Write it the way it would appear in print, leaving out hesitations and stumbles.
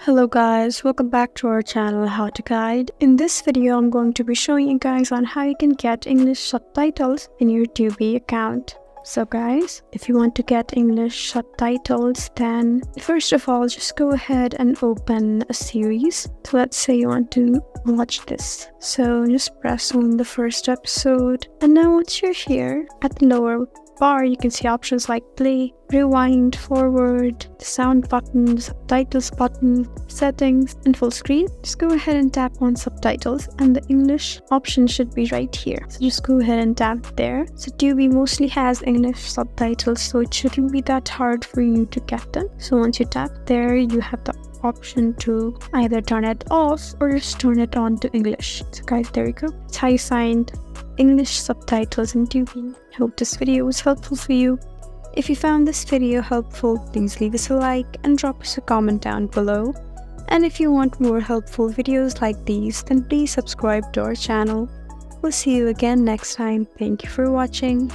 Hello guys, welcome back to our channel How to Guide. In this video, I'm going to be showing you guys on how you can get English subtitles in your Tubi account. So guys, if you want to get English subtitles, then first of all, just go ahead and open a series. So let's say you want to watch this. So just press on the first episode. And now once you're here, at the lower bar, you can see options like play, rewind, forward, the sound button, the subtitles button, settings, and full screen. Just go ahead and tap on subtitles and the English option should be right here. So just go ahead and tap there. So Tubi mostly has English subtitles, so it shouldn't be that hard for you to get them. So once you tap there, you have the option to either turn it off or just turn it on to English. So guys, there you go. That's how you find English subtitles in Tubi. I hope this video was helpful for you. If you found this video helpful, please leave us a like and drop us a comment down below. And if you want more helpful videos like these, then please subscribe to our channel. We'll see you again next time. Thank you for watching.